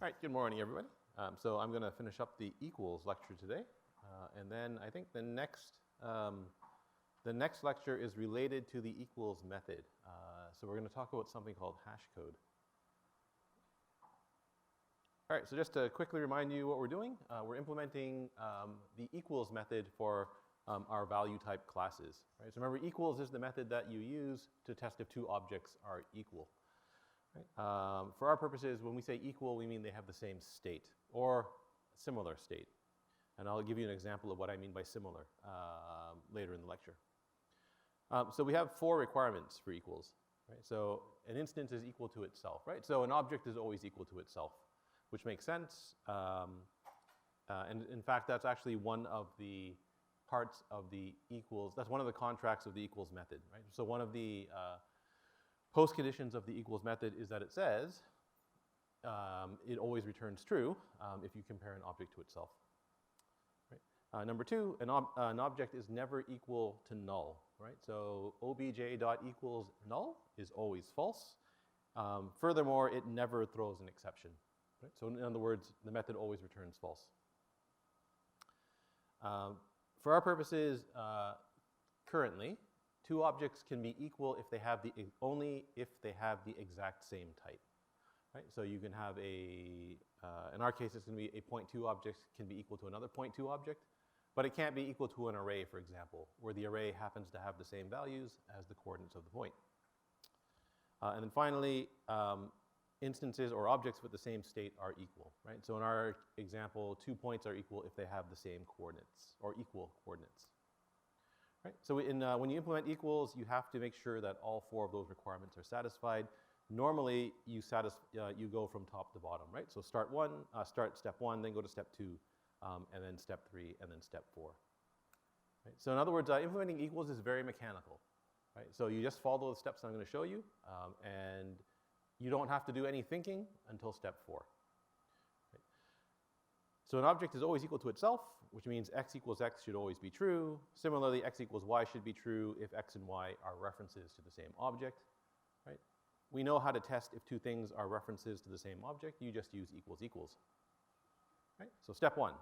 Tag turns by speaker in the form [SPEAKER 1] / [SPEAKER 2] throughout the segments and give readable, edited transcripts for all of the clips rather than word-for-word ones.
[SPEAKER 1] All right, good morning, everybody. So I'm going to finish up the equals lecture today, and then I think the next lecture is related to the equals method. So we're going to talk about something called hash code. All right, so just to quickly remind you what we're doing, we're implementing the equals method for our value type classes. Right? So remember, equals is the method that you use to test if two objects are equal. Right? For our purposes, when we say equal, we mean they have the same state or similar state. And I'll give you an example of what I mean by similar later in the lecture. So we have 4 requirements for equals. Right? So an instance is equal to itself. Right? So an object is always equal to itself, which makes sense. And in fact, that's actually one of the parts of the equals. That's one of the contracts of the equals method. Right? So one of the post-conditions of the equals method is that it says it always returns true if you compare an object to itself. Right? Number 2, an object is never equal to null. Right? So obj.equals null is always false. Furthermore, it never throws an exception. Right? So in other words, the method always returns false. For our purposes, currently, 2 objects can be equal if they have only if they have the exact same type. Right? So you can have in our case, it's going to be a 0.2 object can be equal to another 0.2 object, but it can't be equal to an array, for example, where the array happens to have the same values as the coordinates of the point. And then finally, instances or objects with the same state are equal. Right? So in our example, 2 points are equal if they have the same coordinates or equal coordinates. Right? So when you implement equals, you have to make sure that all 4 of those requirements are satisfied. Normally, you go from top to bottom, right? So start step 1, then go to step 2, and then step 3, and then step 4. Right? So in other words, implementing equals is very mechanical. Right? So you just follow the steps I'm going to show you, and you don't have to do any thinking until step 4. Right? So an object is always equal to itself, which means x equals x should always be true. Similarly, x equals y should be true if x and y are references to the same object. Right? We know how to test if 2 things are references to the same object. You just use equals equals. Right? So step 1.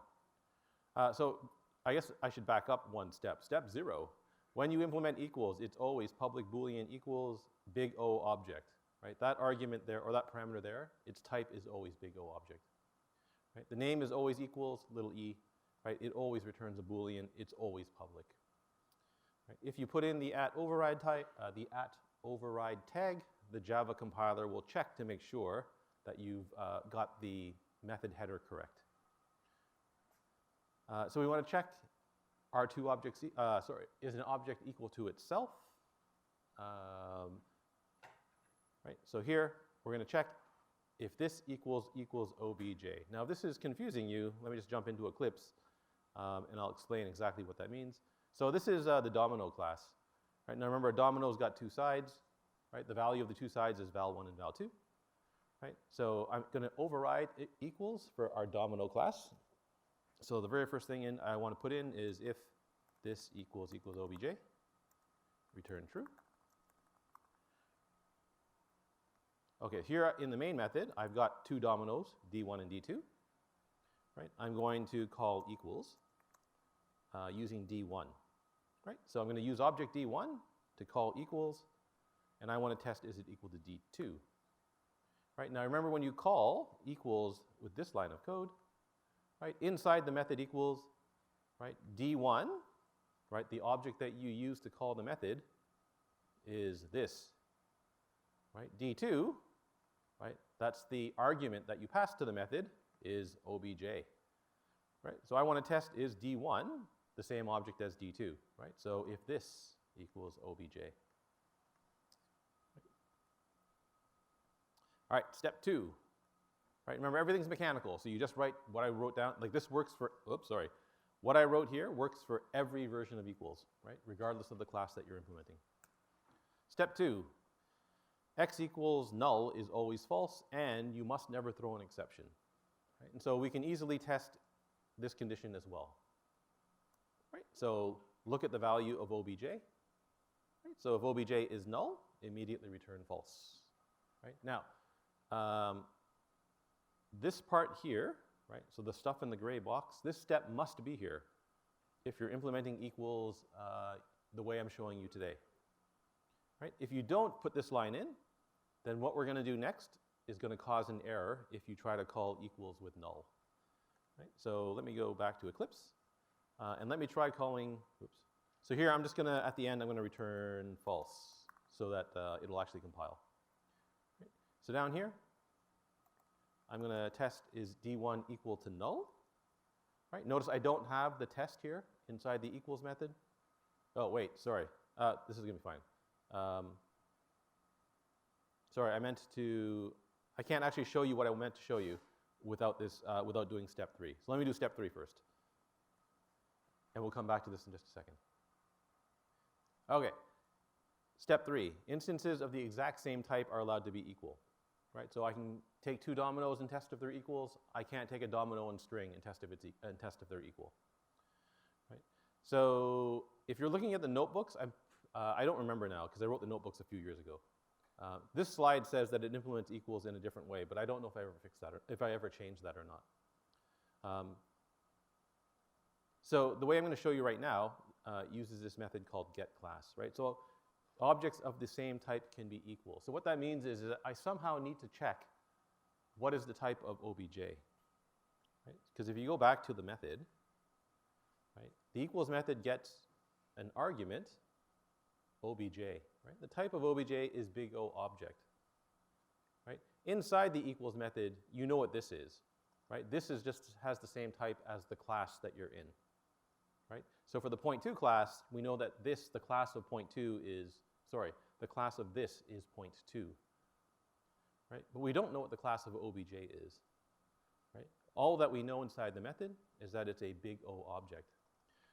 [SPEAKER 1] So I guess I should back up 1 step. Step 0. When you implement equals, it's always public Boolean equals big O object. Right? That argument there, or that parameter there, its type is always big O object. Right? The name is always equals little e. Right? It always returns a Boolean. It's always public. Right? If you put in the @override type, the @override tag, the Java compiler will check to make sure that you've got the method header correct. So we want to check are 2 objects. Is an object equal to itself? Right. So here we're going to check if this equals obj. Now, if this is confusing you, let me just jump into Eclipse. And I'll explain exactly what that means. So this is the domino class. Right? Now remember, a domino's got 2 sides. Right? The value of the 2 sides is val1 and val2. Right? So I'm going to override equals for our domino class. So the very first thing I want to put in is if this equals obj, return true. Okay, here in the main method, I've got 2 dominoes, d1 and d2. Right? I'm going to call equals using d1. Right? So I'm going to use object d1 to call equals, and I want to test is it equal to d2. Right? Now remember, when you call equals with this line of code, right, inside the method equals, right, d1, right, the object that you use to call the method is this. Right? d2, right, that's the argument that you pass to the method, is obj. Right? So I want to test is d1 the same object as d2. Right? So if this equals obj. All right, step 2. Right? Remember, everything's mechanical, so you just write what I wrote down. Like this works for, what I wrote here works for every version of equals, right? Regardless of the class that you're implementing. Step 2. X equals null is always false, and you must never throw an exception. Right? And so we can easily test this condition as well. Right? So look at the value of obj. Right? So if obj is null, immediately return false. Right? Now, this part here, right, so the stuff in the gray box, this step must be here if you're implementing equals the way I'm showing you today. Right? If you don't put this line in, then what we're going to do next is going to cause an error if you try to call equals with null. Right? So let me go back to Eclipse, and let me try calling, oops. So here I'm just going to, at the end, I'm going to return false so that it'll actually compile. Right? So down here, I'm going to test is D1 equal to null. Right? Notice I don't have the test here inside the equals method. Oh, wait, sorry. This is going to be fine. Sorry, I can't actually show you what I meant to show you without this, without doing step 3. So let me do step 3 first. And we'll come back to this in just a second. Okay, step 3. Instances of the exact same type are allowed to be equal. Right? So I can take 2 dominoes and test if they're equals. I can't take a domino and string and test if they're equal. Right? So if you're looking at the notebooks, I don't remember now because I wrote the notebooks a few years ago. This slide says that it implements equals in a different way, but I don't know if I ever fixed that or if I ever changed that or not. So the way I'm going to show you right now uses this method called getClass. Right? So objects of the same type can be equal. So what that means is that I somehow need to check what is the type of obj. Right? Because if you go back to the method, right, the equals method gets an argument, obj. Right? The type of obj is big O object. Right? Inside the equals method, you know what this is. Right? This is just has the same type as the class that you're in. Right? So for the point2 class, we know that this, the class of point2 is, sorry, the class of this is point2. Right? But we don't know what the class of obj is. Right? All that we know inside the method is that it's a big O object.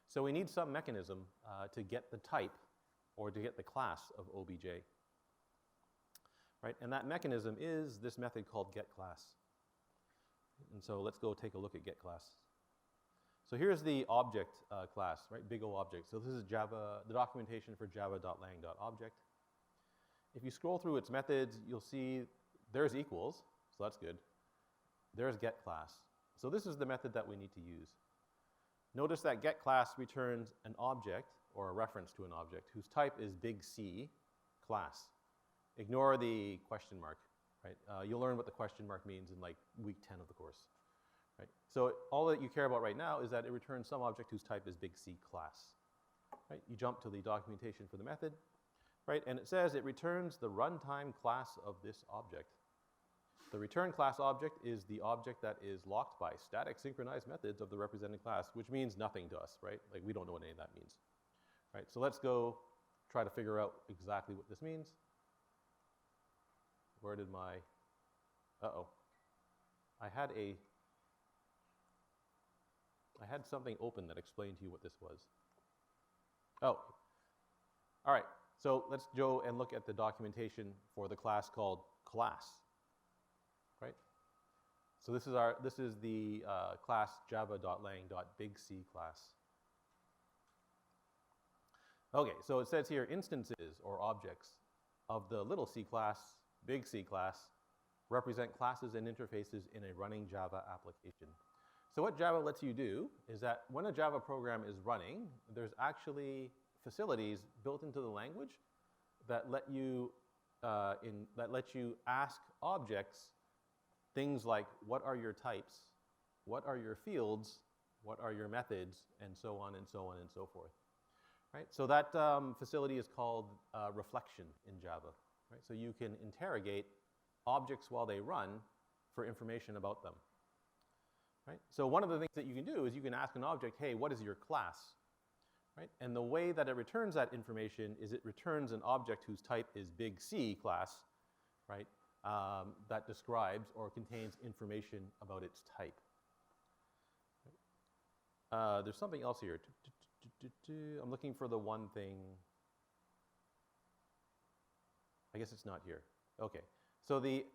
[SPEAKER 1] So we need some mechanism to get the type or to get the class of obj. Right? And that mechanism is this method called getClass. And so let's go take a look at getClass. So here's the object class, right? Big O object. So this is Java, the documentation for java.lang.object. If you scroll through its methods, you'll see there's equals, so that's good. There's getClass. So this is the method that we need to use. Notice that getClass returns an object or a reference to an object whose type is big C class. Ignore the question mark, right? You'll learn what the question mark means in like week 10 of the course. Right? So all that you care about right now is that it returns some object whose type is big C class. Right? You jump to the documentation for the method, right? And it says it returns the runtime class of this object. The return class object is the object that is locked by static synchronized methods of the represented class, which means nothing to us, right? Like we don't know what any of that means. Right? So let's go try to figure out exactly what this means. Where did my, uh-oh. I had something open that explained to you what this was. Oh, all right. So let's go and look at the documentation for the class called class, right? So this is the class java.lang.bigC class. Okay, so it says here instances or objects of the little c class, big C class, represent classes and interfaces in a running Java application. So what Java lets you do is that when a Java program is running, there's actually facilities built into the language that let you ask objects things like what are your types, what are your fields, what are your methods, and so on and so on and so forth. Right? So that facility is called reflection in Java. Right? So you can interrogate objects while they run for information about them. Right? So one of the things that you can do is you can ask an object, hey, what is your class? Right? And the way that it returns that information is it returns an object whose type is big C class, right? That describes or contains information about its type. There's something else here. I'm looking for the one thing. I guess it's not here. Okay. So the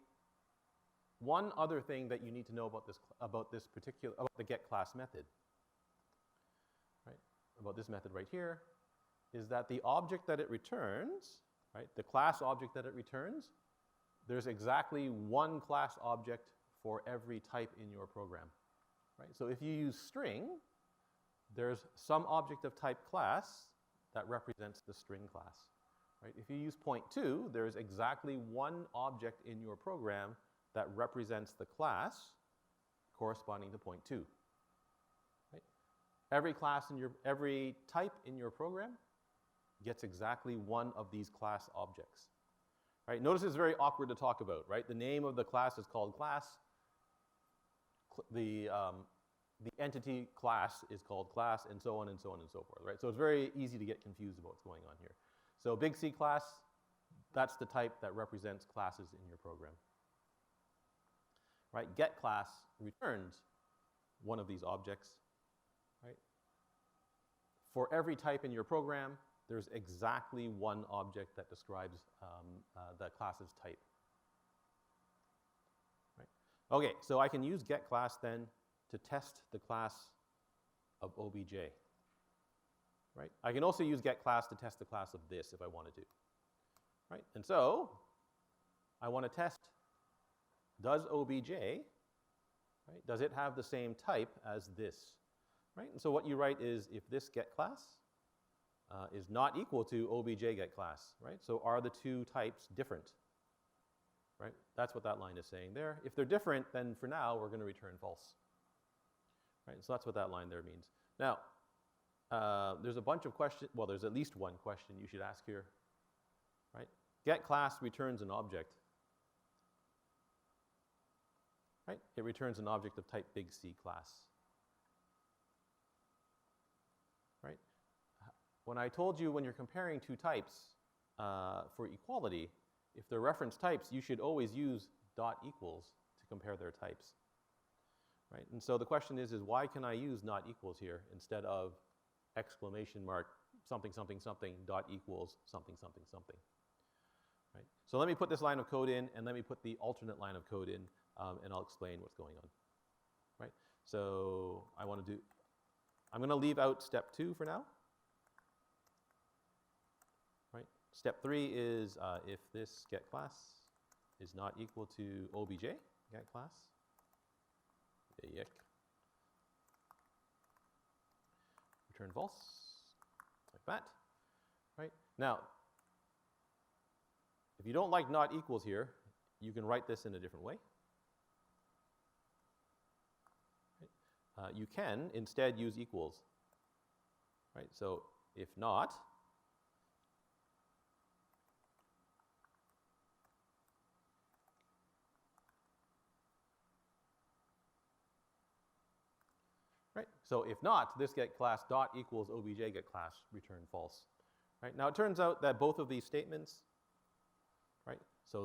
[SPEAKER 1] one other thing that you need to know about the getClass method, right? About this method right here, is that the object that it returns, right? The class object that it returns, there's exactly one class object for every type in your program. Right? So if you use string, there's some object of type class that represents the string class. Right? If you use point2, there's exactly one object in your program that represents the class corresponding to point2. Right? Every type in your program gets exactly one of these class objects. Right? Notice it's very awkward to talk about, right? The name of the class is called class. The entity class is called class, and so on and so on and so forth, right? So it's very easy to get confused about what's going on here. So big C class, that's the type that represents classes in your program. Right? Get class returns one of these objects. Right? For every type in your program, there's exactly one object that describes the class's type. Right? Okay, so I can use get class then to test the class of obj. Right? I can also use get class to test the class of this if I wanted to. Right? And so I want to test, does obj, right, does it have the same type as this? Right? And so what you write is if this get class is not equal to obj get class, right? So are the two types different? Right? That's what that line is saying there. If they're different, then for now we're going to return false. Right? So that's what that line there means. Now, there's a bunch of questions, well, there's at least one question you should ask here. Right? Get class returns an object. Right? It returns an object of type big C class. Right? When I told you when you're comparing two types for equality, if they're reference types, you should always use dot equals to compare their types. Right? And so the question is why can I use not equals here instead of exclamation mark something something something dot equals something something something. Right? So let me put this line of code in, and let me put the alternate line of code in, and I'll explain what's going on. Right? So I'm going to leave out step 2 for now. Right? Step 3 is if this get class is not equal to obj get class. Yick. Return false, like that. Right? Now, if you don't like not equals here, you can write this in a different way. Right? You can instead use equals. Right? So if not, right? So if not, this get class dot equals obj get class return false. Right? Now it turns out that both of these statements, right? So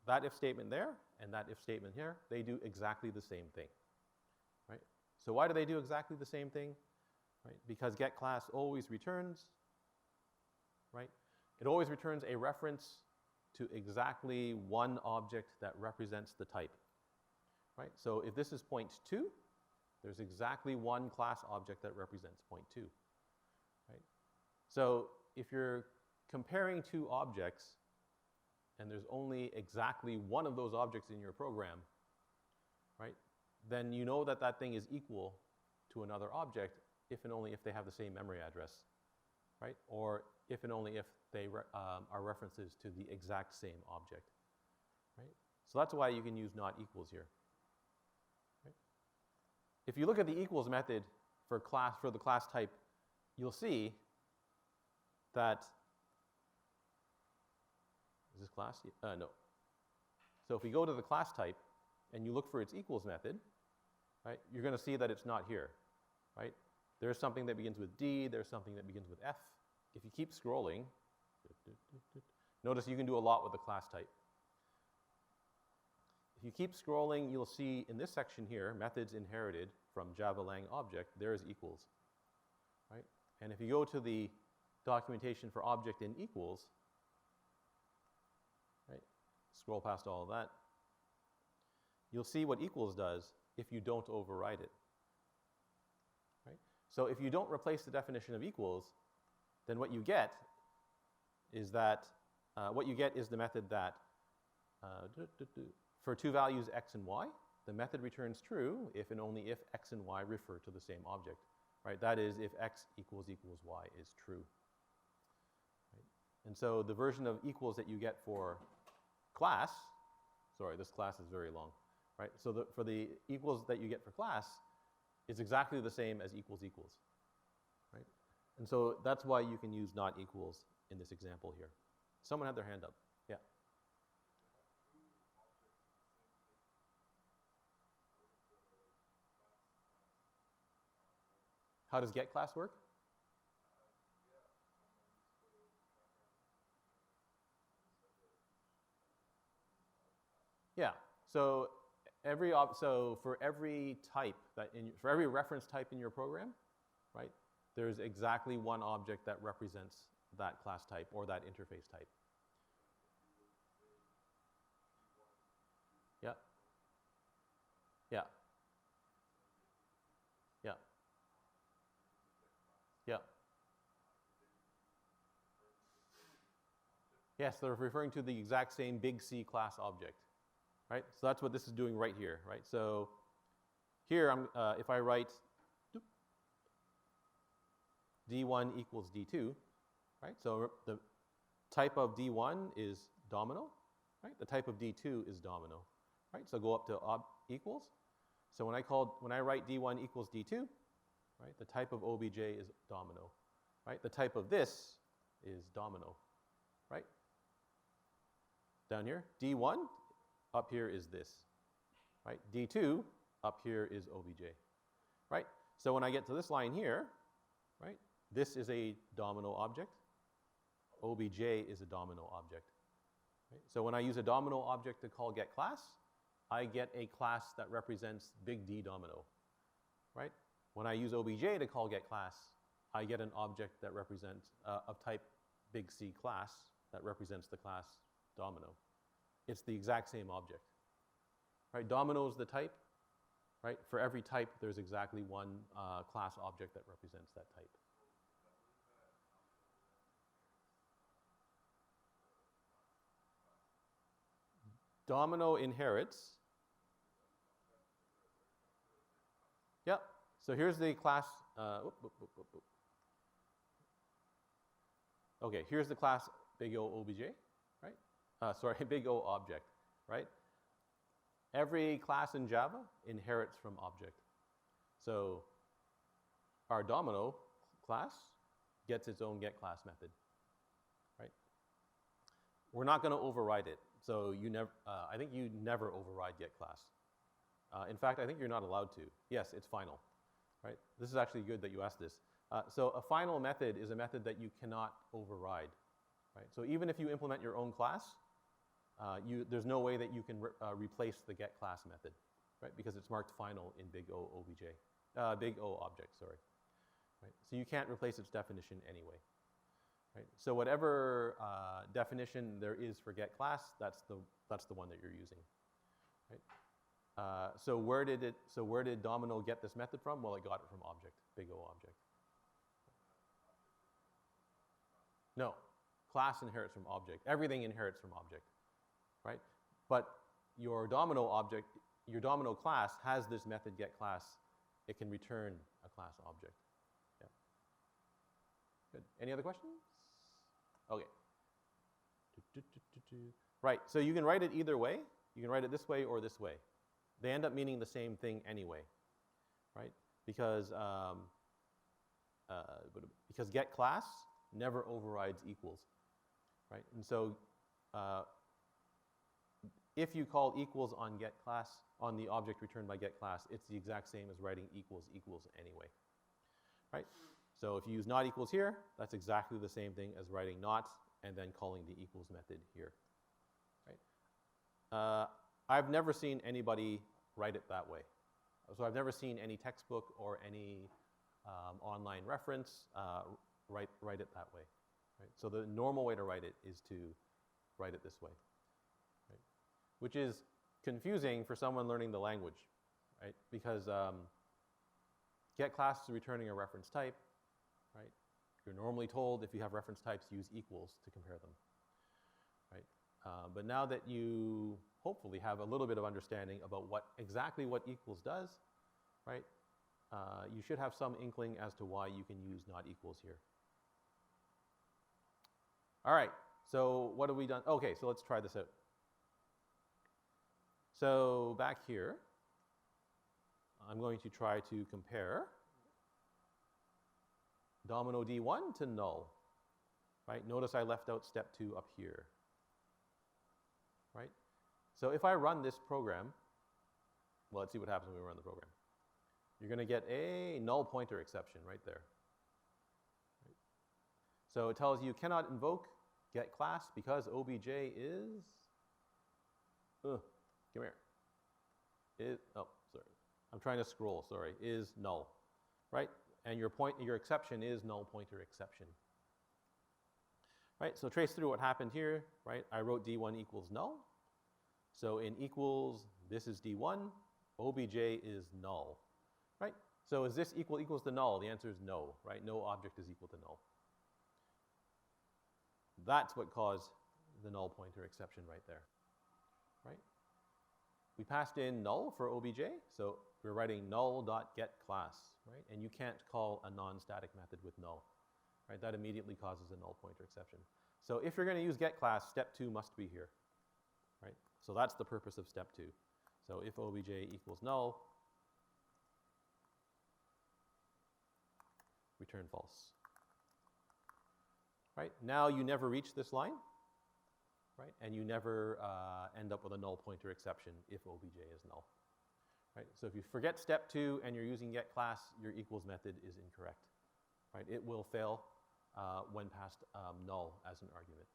[SPEAKER 1] that if statement there and that if statement here, they do exactly the same thing. Right? So why do they do exactly the same thing? Right? Because get class always returns, right? It always returns a reference to exactly one object that represents the type. Right? So if this is point 2, there's exactly one class object that represents point 2. Right? So if you're comparing two objects and there's only exactly one of those objects in your program, right, then you know that that thing is equal to another object if and only if they have the same memory address, right? Or if and only if they are references to the exact same object, right? So that's why you can use not equals here. Right? If you look at the equals method for the class type, you'll see that, is this class? No. So if we go to the class type and you look for its equals method, right, you're going to see that it's not here, right? There's something that begins with D, there's something that begins with F. If you keep scrolling, notice you can do a lot with the class type. If you keep scrolling, you'll see in this section here, methods inherited from Java Lang object, there's equals, right? And if you go to the documentation for object in equals, right, scroll past all of that, you'll see what equals does if you don't override it. Right? So if you don't replace the definition of equals, then what you get is that the method that for two values x and y, the method returns true if and only if x and y refer to the same object, right? That is, if x equals y is true. Right? And so the version of equals that you get for class, sorry, this class is very long, right? So for the equals that you get for class, it's exactly the same as equals, right? And so that's why you can use not equals in this example here. Someone had their hand up. Yeah. How does get class work? Yeah. So for every type for every reference type in your program, right? There's exactly one object that represents that class type or that interface type. Yeah. Yeah. Yeah. Yeah. Yes, they're referring to the exact same big C class object, right? So that's what this is doing right here, right? So here, if I write D1 equals D2, right? So the type of D1 is domino, right? The type of D2 is domino, right? So go up to equals. So when I write D1 equals D2, right? The type of OBJ is domino, right? The type of this is domino, right? Down here, D1 up here is this, right? D2 up here is OBJ, right? So when I get to this line here, right? This is a domino object. OBJ is a domino object. Right? So when I use a domino object to call getClass, I get a class that represents big D domino, right? When I use OBJ to call getClass, I get an object that represents of type big C class that represents the class domino. It's the exact same object, right? Domino is the type, right? For every type, there's exactly one class object that represents that type. Domino inherits. Yep. So here's the class. Okay, here's the class big O OBJ, right? Sorry, big O object, right? Every class in Java inherits from object. So our domino class gets its own getClass method, right? We're not going to override it. So I think you never override getClass. In fact, I think you're not allowed to. Yes, it's final, right? This is actually good that you asked this. So a final method is a method that you cannot override, right? So even if you implement your own class, there's no way that you can replace the getClass method, right? Because it's marked final in big O OBJ, big O object, sorry. Right? So you can't replace its definition anyway. Right? So whatever definition there is for getClass, that's the one that you're using. Right? So where did domino get this method from? Well, it got it from object, big O object. No, class inherits from object. Everything inherits from object, right? But your domino object, your domino class has this method getClass. It can return a class object. Yeah. Good. Any other questions? Okay. Right, so you can write it either way. You can write it this way or this way. They end up meaning the same thing anyway, right? Because getClass never overrides equals, right? And so if you call equals on getClass, on the object returned by getClass, it's the exact same as writing equals anyway, right? So if you use not equals here, that's exactly the same thing as writing not and then calling the equals method here, right? I've never seen anybody write it that way. So I've never seen any textbook or any online reference write it that way, right? So the normal way to write it is to write it this way, right? Which is confusing for someone learning the language, right? Because getClass is returning a reference type, right? You're normally told if you have reference types, use equals to compare them, right? But now that you hopefully have a little bit of understanding about exactly what equals does, right? You should have some inkling as to why you can use not equals here. All right, so what have we done? Okay, so let's try this out. So back here, I'm going to try to compare domino D1 to null, right? Notice I left out step 2 up here, right? So if I run this program, well, let's see what happens when we run the program. You're going to get a null pointer exception right there. Right? So it tells you cannot invoke get class because obj is, come here, oh, sorry. I'm trying to scroll, sorry, is null, right? And your exception is null pointer exception. Right, so trace through what happened here, right? I wrote D1 equals null. So in equals, this is D1, obj is null, right? So is this equals to null? The answer is no, right? No object is equal to null. That's what caused the null pointer exception right there, right? We passed in null for obj, so we're writing null.getClass, right? And you can't call a non-static method with null, right? That immediately causes a null pointer exception. So if you're going to use getClass, step 2 must be here, right? So that's the purpose of step 2. So if obj equals null, return false. Right? Now you never reach this line, right? And you never end up with a null pointer exception if obj is null. Right? So if you forget step 2 and you're using getClass, your equals method is incorrect. Right? It will fail when passed null as an argument.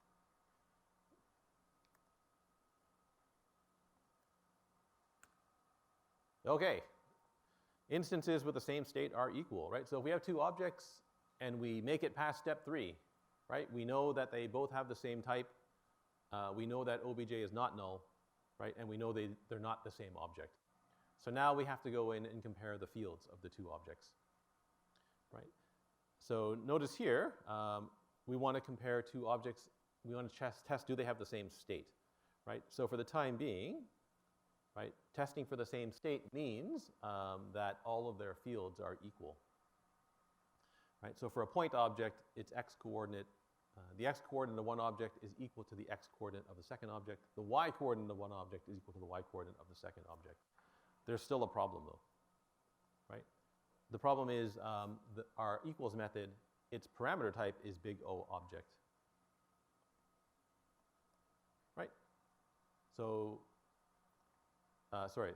[SPEAKER 1] Okay, instances with the same state are equal, right? So if we have 2 objects and we make it past step 3, right? We know that they both have the same type. We know that obj is not null, right? And we know they're not the same object. So now we have to go in and compare the fields of the 2 objects, right? So notice here, we want to compare 2 objects. We want to test do they have the same state, right? So for the time being, right, testing for the same state means that all of their fields are equal. Right? So for a point object, its x-coordinate, the x-coordinate of one object is equal to the x-coordinate of the second object. The y-coordinate of one object is equal to the y-coordinate of the second object. There's still a problem though, right? The problem is our equals method, its parameter type is big O object, right? So, sorry,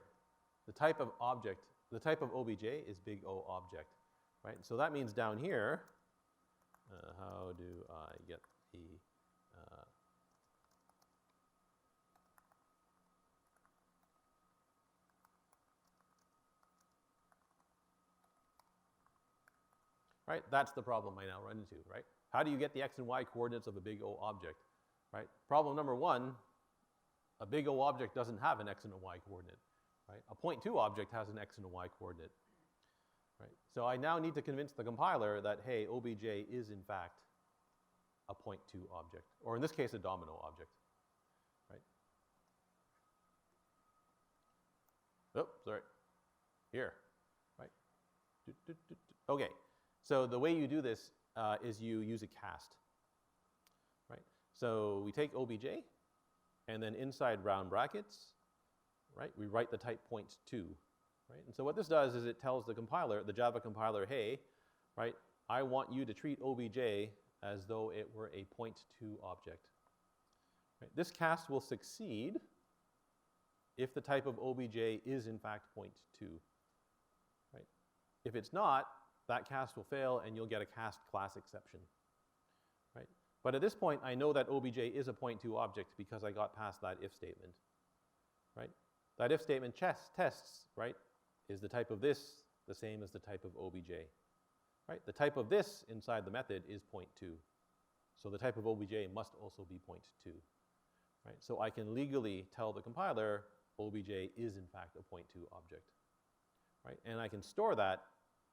[SPEAKER 1] the type of object, the type of obj is big O object, right? So that means down here, how do I get the, right? That's the problem I now run into, right? How do you get the x and y coordinates of a big O object, right? Problem number 1, a big O object doesn't have an x and a y coordinate, right? A point 2 object has an x and a y coordinate, right? So I now need to convince the compiler that, hey, obj is in fact a point 2 object, or in this case, a domino object, right? Oh, sorry, here, right? Okay, so the way you do this is you use a cast, right? So we take obj, and then inside round brackets, right, we write the type point 2, right? And so what this does is it tells the compiler, the Java compiler, hey, right, I want you to treat obj as though it were a point 2 object. Right? This cast will succeed if the type of obj is in fact point 2, right? If it's not, that cast will fail and you'll get a cast class exception, right? But at this point, I know that obj is a point 2 object because I got past that if statement, right? That if statement tests, right, is the type of this the same as the type of obj, right? The type of this inside the method is point 2. So the type of obj must also be point 2, right? So I can legally tell the compiler obj is in fact a point 2 object, right? And I can store that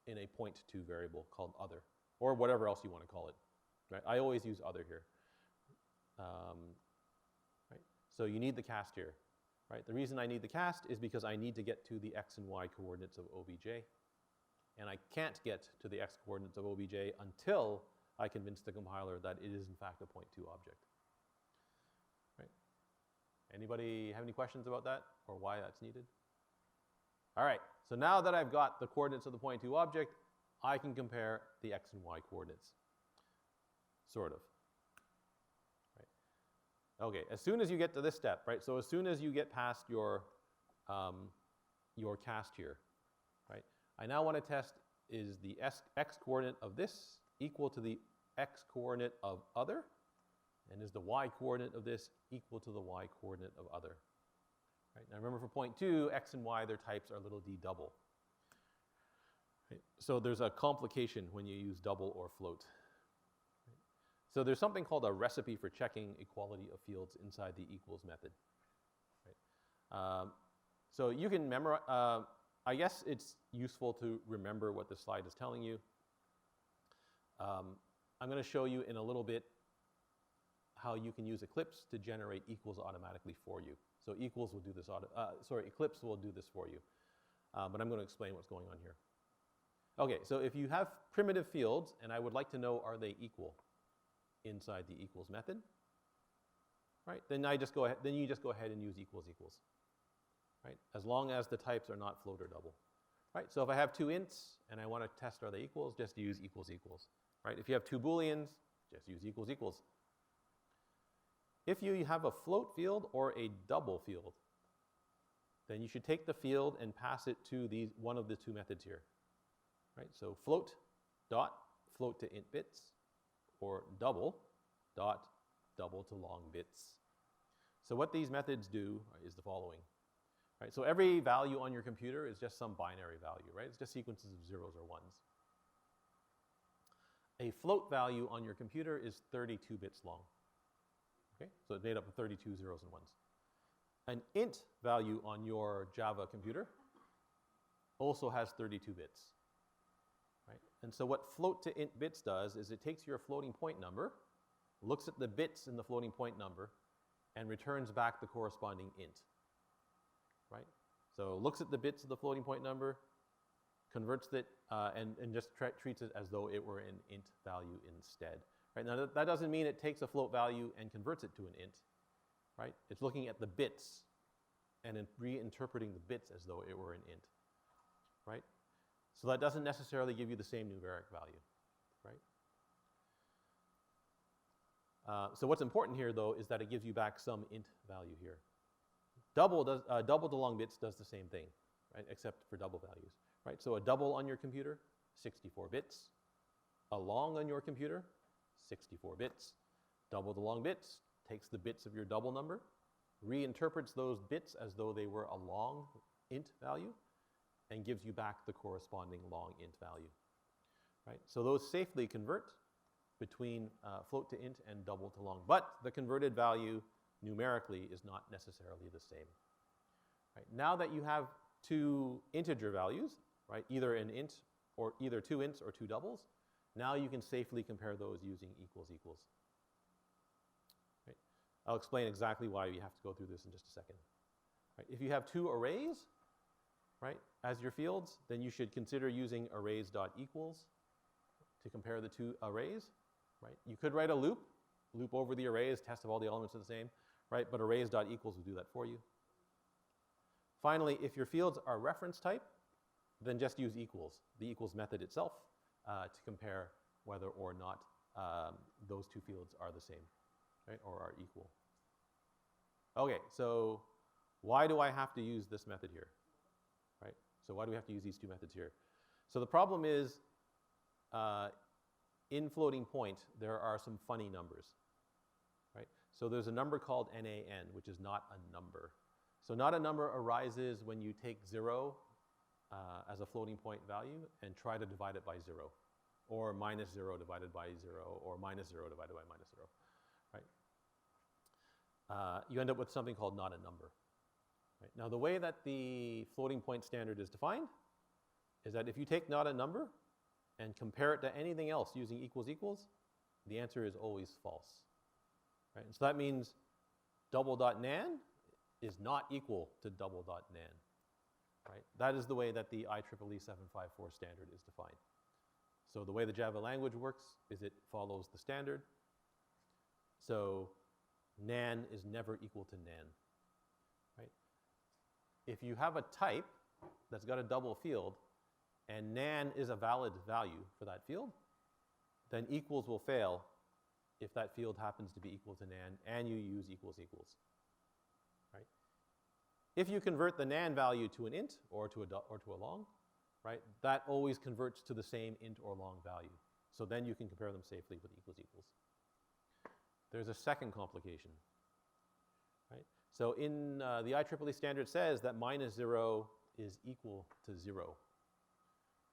[SPEAKER 1] in a point 2 variable called other, or whatever else you want to call it, right? I always use other here, right? So you need the cast here, right? The reason I need the cast is because I need to get to the x and y coordinates of OBJ. And I can't get to the x coordinates of OBJ until I convince the compiler that it is in fact a point 2 object. Right? Anybody have any questions about that or why that's needed? All right, so now that I've got the coordinates of the point 2 object, I can compare the x and y coordinates, sort of. Right? Okay, as soon as you get to this step, right? So as soon as you get past your cast here, right? I now want to test, is the x coordinate of this equal to the x coordinate of other? And is the y coordinate of this equal to the y coordinate of other? Right? Now remember, for point 2, x and y, their types are little d double. Right? So there's a complication when you use double or float. Right? So there's something called a recipe for checking equality of fields inside the equals method. Right? So you can memorize. I guess it's useful to remember what this slide is telling you. I'm going to show you in a little bit how you can use Eclipse to generate equals automatically for you. So equals will do this. Eclipse will do this for you. But I'm going to explain what's going on here. Okay, so if you have primitive fields, and I would like to know, are they equal inside the equals method? Right? Then you just go ahead and use equals equals. Right? As long as the types are not float or double. Right? So if I have two ints and I want to test are they equals, just use equals equals. Right? If you have two booleans, just use equals equals. If you have a float field or a double field, then you should take the field and pass it to one of the two methods here. Right? So float dot float to int bits, or double dot double to long bits. So what these methods do is the following. Right? So every value on your computer is just some binary value, right? It's just sequences of zeros or ones. A float value on your computer is 32 bits long. Okay? So it's made up of 32 zeros and ones. An int value on your Java computer also has 32 bits. Right? And so what float to int bits does is it takes your floating point number, looks at the bits in the floating point number, and returns back the corresponding int. Right? So looks at the bits of the floating point number, converts it, and just treats it as though it were an int value instead. Right? Now that doesn't mean it takes a float value and converts it to an int. Right? It's looking at the bits and reinterpreting the bits as though it were an int. Right? So that doesn't necessarily give you the same numeric value. Right? So what's important here, though, is that it gives you back some int value here. Double to long bits does the same thing, right? Except for double values, right? So a double on your computer, 64 bits. A long on your computer, 64 bits. Double to long bits takes the bits of your double number, reinterprets those bits as though they were a long int value, and gives you back the corresponding long int value, right? So those safely convert between float to int and double to long, but the converted value numerically is not necessarily the same. Right? Now that you have two integer values, right, either an int or either two ints or two doubles, now you can safely compare those using equals equals. Right? I'll explain exactly why you have to go through this in just a second. Right? If you have two arrays, right, as your fields, then you should consider using arrays.equals to compare the two arrays. Right? You could write a loop over the arrays, test if all the elements are the same. Right? But arrays.equals will do that for you. Finally, if your fields are reference type, then just use equals, the equals method itself, to compare whether or not those two fields are the same, right, or are equal. Okay, so why do I have to use this method here? Right? So why do we have to use these two methods here? So the problem is, in floating point, there are some funny numbers. Right? So there's a number called NaN, which is not a number. So not a number arises when you take 0 as a floating point value and try to divide it by 0, or minus 0 divided by 0, or minus 0 divided by minus 0. Right? You end up with something called not a number. Right? Now the way that the floating point standard is defined is that if you take not a number and compare it to anything else using equals equals, the answer is always false. Right? And so that means double.nan is not equal to double.nan. Right? That is the way that the IEEE 754 standard is defined. So the way the Java language works is it follows the standard. So nan is never equal to nan. Right? If you have a type that's got a double field and nan is a valid value for that field, then equals will fail if that field happens to be equal to nan and you use equals equals. Right? If you convert the nan value to an int or to a long, right, that always converts to the same int or long value. So then you can compare them safely with equals equals. There's a second complication. Right? So in the IEEE standard says that -0 is equal to 0.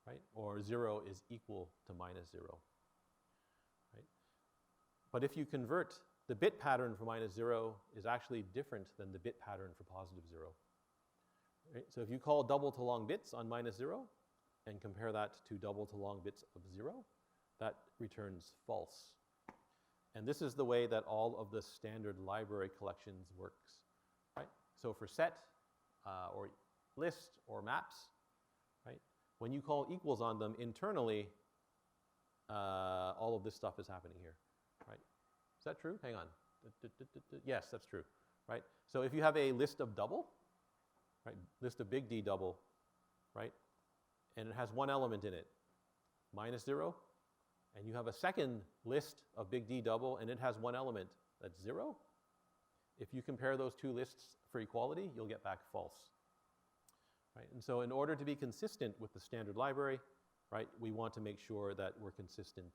[SPEAKER 1] Right? Or 0 is equal to -0. Right? But if you convert, the bit pattern for -0 is actually different than the bit pattern for +0. Right? So if you call double to long bits on -0 and compare that to double to long bits of 0, that returns false. And this is the way that all of the standard library collections works. Right? So for set or list or maps, right, when you call equals on them internally, all of this stuff is happening here. Right? Is that true? Hang on. Yes, that's true. Right? So if you have a list of double, right, list of big D double, right, and it has one element in it, -0, and you have a second list of big D double and it has one element that's 0, if you compare those two lists for equality, you'll get back false. Right? And so in order to be consistent with the standard library, right, we want to make sure that we're consistent,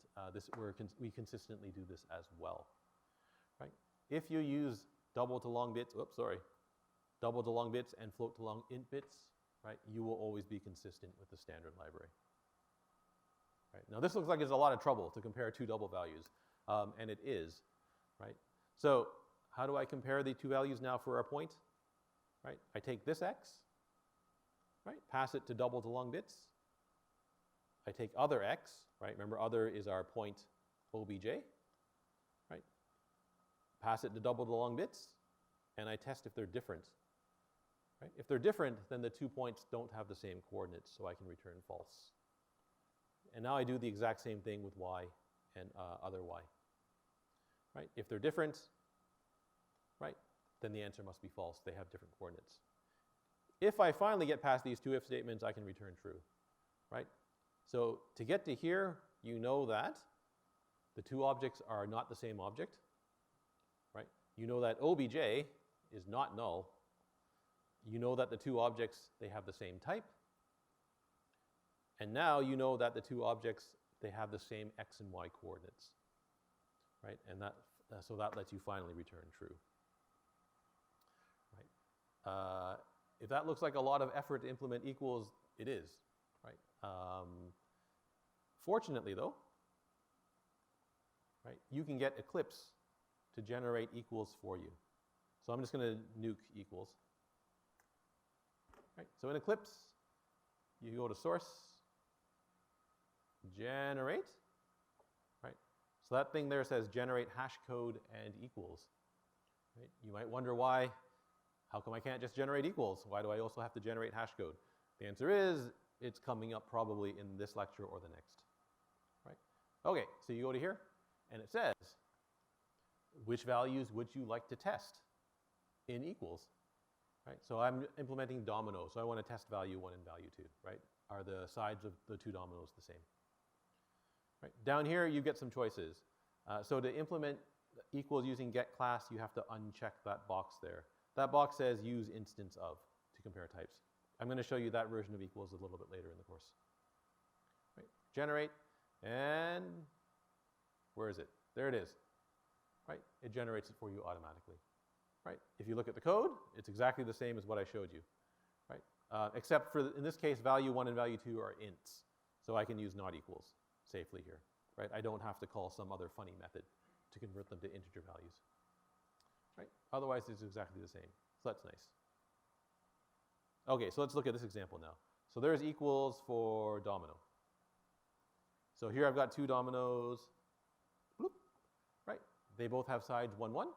[SPEAKER 1] we consistently do this as well. Right? If you use double to long bits, double to long bits and float to long int bits, right, you will always be consistent with the standard library. Right? Now this looks like it's a lot of trouble to compare two double values, and it is. Right? So how do I compare the two values now for our point? Right? I take this x, right, pass it to double to long bits. I take other x, right, remember other is our point obj, right, pass it to double to long bits, and I test if they're different. Right? If they're different, then the 2 points don't have the same coordinates, so I can return false. And now I do the exact same thing with y and other y. Right? If they're different, right, then the answer must be false. They have different coordinates. If I finally get past these two if statements, I can return true. Right? So to get to here, you know that the two objects are not the same object. Right? You know that obj is not null. You know that the two objects, they have the same type. And now you know that the two objects, they have the same x and y coordinates. Right? And that, so that lets you finally return true. Right? If that looks like a lot of effort to implement equals, it is. Right? Fortunately though, right, you can get Eclipse to generate equals for you. So I'm just going to nuke equals. Right? So in Eclipse, you go to source, generate, right? So that thing there says generate hash code and equals. Right? You might wonder why, how come I can't just generate equals? Why do I also have to generate hash code? The answer is, it's coming up probably in this lecture or the next. Right? Okay, so you go to here, and it says, which values would you like to test in equals? Right? So I'm implementing domino, so I want to test value 1 and value 2, right? Are the sides of the two dominoes the same? Right? Down here, you get some choices. So to implement equals using get class, you have to uncheck that box there. That box says use instance of to compare types. I'm going to show you that version of equals a little bit later in the course. Right? Generate, and where is it? There it is. Right? It generates it for you automatically. Right? If you look at the code, it's exactly the same as what I showed you. Right? Except for, in this case, value 1 and value 2 are ints. So I can use not equals safely here. Right? I don't have to call some other funny method to convert them to integer values. Right? Otherwise, it's exactly the same. So that's nice. Okay, so let's look at this example now. So there's equals for domino. So here I've got two dominoes. Bloop. Right? They both have sides 1, 1.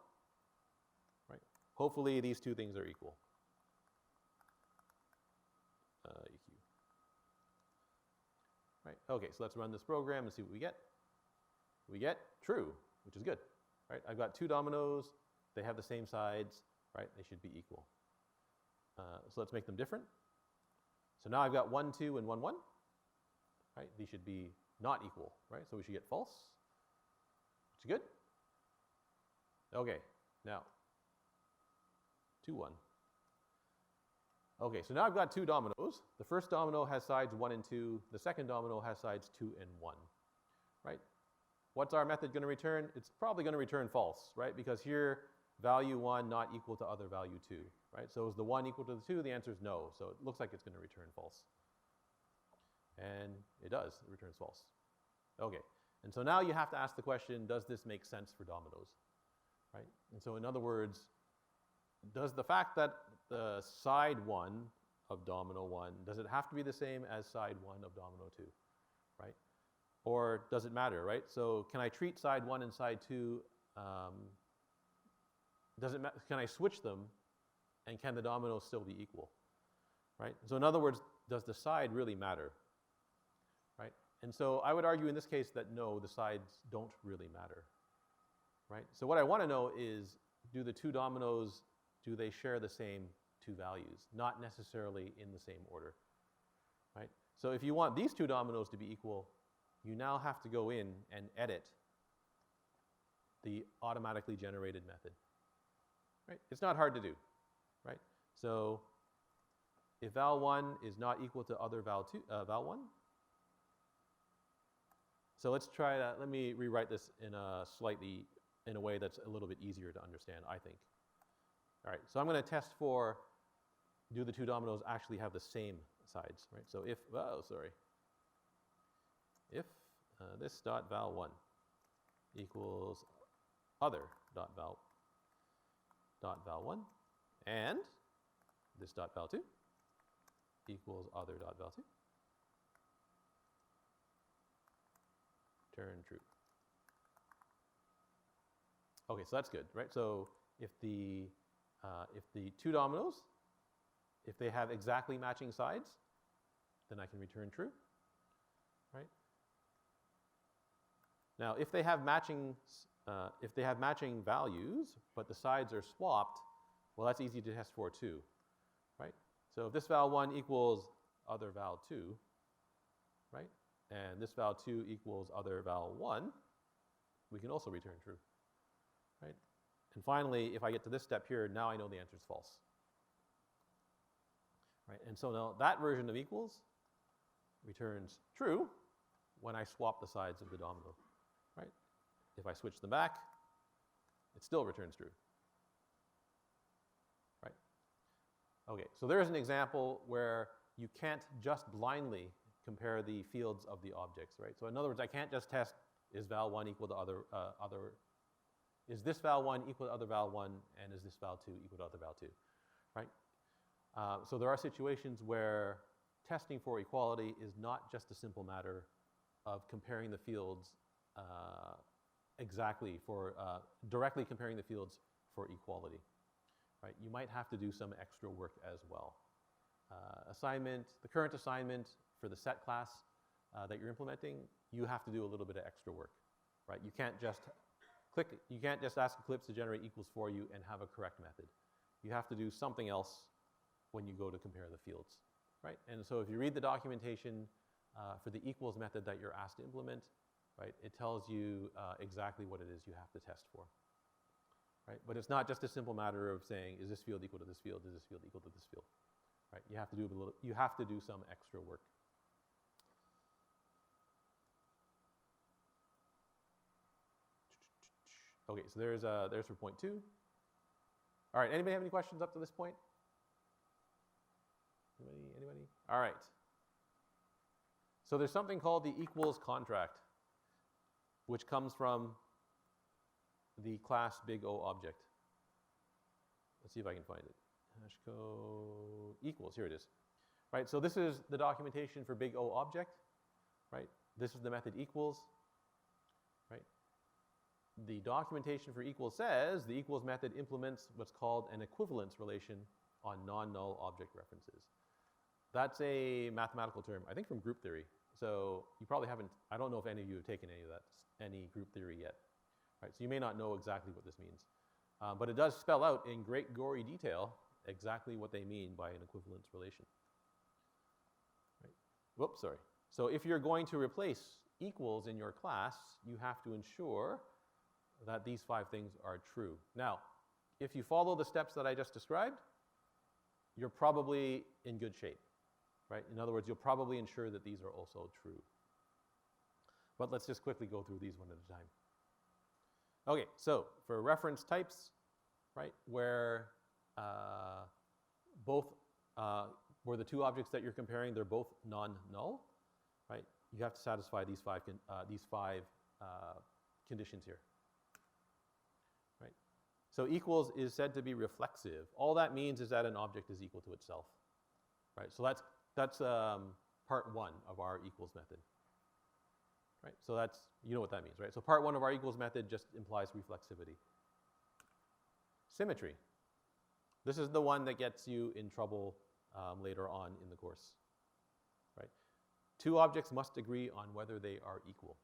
[SPEAKER 1] Right? hopefully these two things are equal. EQ. Right, okay, so let's run this program and see what we get. We get true, which is good, right? I've got two dominoes, they have the same sides, right? They should be equal. So let's make them different. So now I've got 1, 2, and 1, 1, right? These should be not equal, right? So we should get false, which is good. Okay, now 2, 1. Okay, so now I've got two dominoes. The first domino has sides 1 and 2. The second domino has sides 2 and 1, right? What's our method going to return? It's probably going to return false, right? Because here, value 1 not equal to other value 2, right? So is the 1 equal to the 2? The answer is no. So it looks like it's going to return false. And it does. It returns false. Okay, and so now you have to ask the question, does this make sense for dominoes, right? And so in other words, does the fact that the side 1 of domino 1, does it have to be the same as side 1 of domino 2, right? Or does it matter, right? So can I treat side 1 and side 2, can I switch them, and can the dominoes still be equal, right? So in other words, does the side really matter, right? And so I would argue in this case that no, the sides don't really matter, right? So what I want to know is, do the two dominoes, do they share the same two values? Not necessarily in the same order, right? So if you want these two dominoes to be equal, you now have to go in and edit the automatically generated method, right? It's not hard to do, right? So if val1 is not equal to other val1, so let's try that. Let me rewrite this in a way that's a little bit easier to understand, I think. All right, so I'm going to test for, do the two dominoes actually have the same sides, right? So if, if this dot val1 equals other dot val1, and this dot val2 equals other dot val2, turn true. Okay, so that's good, right? So if the two dominoes, if they have exactly matching sides, then I can return true, right? Now, if they have matching values, but the sides are swapped, well, that's easy to test for too, right? So if this val1 equals other val2, right, and this val2 equals other val1, we can also return true, right? And finally, if I get to this step here, now I know the answer is false, right? And so now that version of equals returns true when I swap the sides of the domino, right? If I switch them back, it still returns true, right? Okay, so there's an example where you can't just blindly compare the fields of the objects, right? So in other words, I can't just test, is val1 equal to is this val1 equal to other val1, and is this val2 equal to other val2, right? So there are situations where testing for equality is not just a simple matter of comparing the fields directly comparing the fields for equality, right? You might have to do some extra work as well. The current assignment for the set class that you're implementing, you have to do a little bit of extra work, right? You can't just ask Eclipse to generate equals for you and have a correct method. You have to do something else when you go to compare the fields, right? And so if you read the documentation for the equals method that you're asked to implement, right, it tells you exactly what it is you have to test for, right? But it's not just a simple matter of saying, is this field equal to this field? Is this field equal to this field? Right? You have to do some extra work. Okay, so there's for point 2. All right, anybody have any questions up to this point? Anybody? All right. So there's something called the equals contract, which comes from the class big O object. Let's see if I can find it. Hash code equals, here it is. Right, so this is the documentation for big O object, right? This is the method equals, right? the documentation for equals says the equals method implements what's called an equivalence relation on non-null object references. That's a mathematical term, I think from group theory. So you probably haven't, I don't know if any of you have taken any group theory yet. Right, so you may not know exactly what this means. But it does spell out in great gory detail exactly what they mean by an equivalence relation. Right. Whoops, sorry. So if you're going to replace equals in your class, you have to ensure that these 5 things are true. Now, if you follow the steps that I just described, you're probably in good shape. Right? In other words, you'll probably ensure that these are also true. But let's just quickly go through these one at a time. Okay, so for reference types, right, where where the 2 objects that you're comparing, they're both non-null, right? You have to satisfy these 5 conditions here, right? So equals is said to be reflexive. All that means is that an object is equal to itself, right? So that's part 1 of our equals method. Right? So that's, you know what that means, right? So part 1 of our equals method just implies reflexivity. Symmetry. This is the one that gets you in trouble later on in the course. Right? 2 objects must agree on whether they are equal.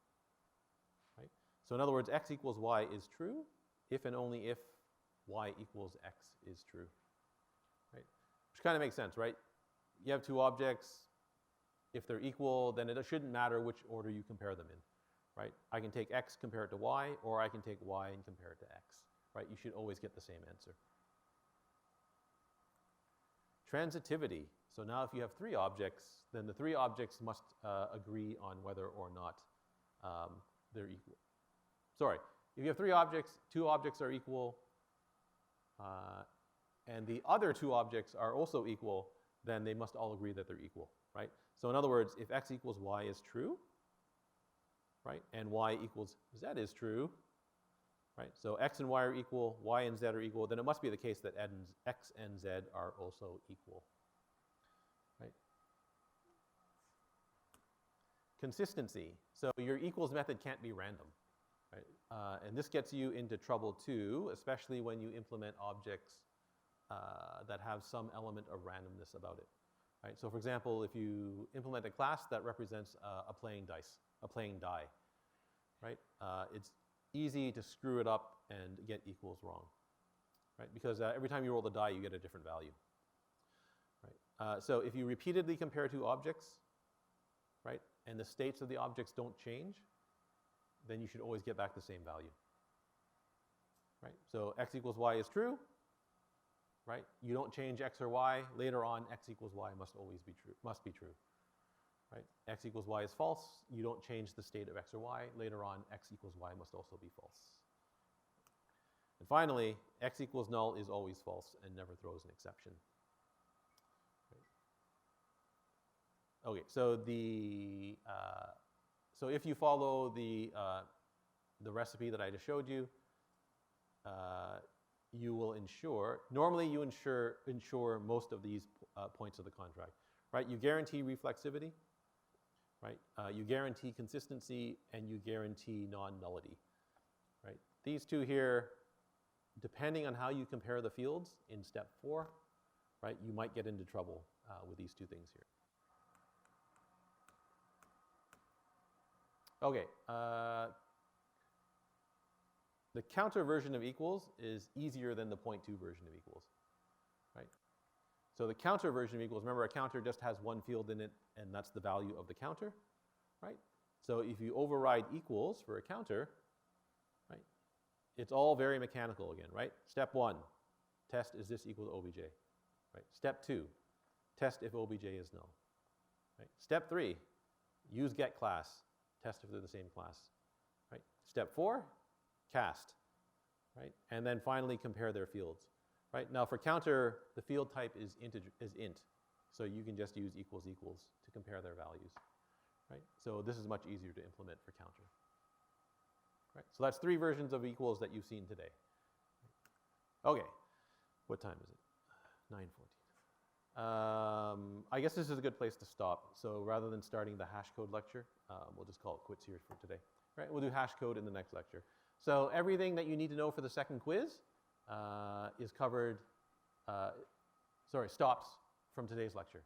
[SPEAKER 1] Right? So in other words, x equals y is true if and only if y equals x is true. Right? Which kind of makes sense, right? You have 2 objects. If they're equal, then it shouldn't matter which order you compare them in, right? I can take x, compare it to y, or I can take y and compare it to x, right? You should always get the same answer. Transitivity. So now if you have 3 objects, then the 3 objects must agree on whether or not they're equal. Sorry, if you have 3 objects, 2 objects are equal, and the other 2 objects are also equal, then they must all agree that they're equal, right? So in other words, if x equals y is true, right, and y equals z is true, right, so x and y are equal, y and z are equal, then it must be the case that x and z are also equal, right? Consistency. So your equals method can't be random, right? And this gets you into trouble too, especially when you implement objects that have some element of randomness about it. Right? So for example, if you implement a class that represents a playing die, right? It's easy to screw it up and get equals wrong, right? Because every time you roll the die, you get a different value, right? So if you repeatedly compare 2 objects, right, and the states of the objects don't change, then you should always get back the same value, right? So x equals y is true, right? You don't change x or y. Later on, x equals y must always be true, right? X equals y is false. You don't change the state of x or y. Later on, x equals y must also be false. And finally, x equals null is always false and never throws an exception. Okay, so so if you follow the recipe that I just showed you, you will ensure, normally you ensure most of these points of the contract, right? You guarantee reflexivity, right? You guarantee consistency, and you guarantee non-nullity, right? These 2 here, depending on how you compare the fields in step 4, right, you might get into trouble with these 2 things here. Okay, the counter version of equals is easier than the 0.2 version of equals, right? So the counter version of equals, remember a counter just has 1 field in it, and that's the value of the counter, right? So if you override equals for a counter, right, it's all very mechanical again, right? Step 1, test is this equal to obj, right? Step 2, test if obj is null, right? Step 3, use get class, test if they're the same class, right? Step 4, cast, right? And then finally compare their fields, right? Now for counter, the field type is int, so you can just use equals equals to compare their values, right? So this is much easier to implement for counter, right? So that's 3 versions of equals that you've seen today. Okay, what time is it? 9:14. I guess this is a good place to stop. So rather than starting the hash code lecture, we'll just call it quits here for today, right? We'll do hash code in the next lecture. So everything that you need to know for the second quiz is covered, stops from today's lecture.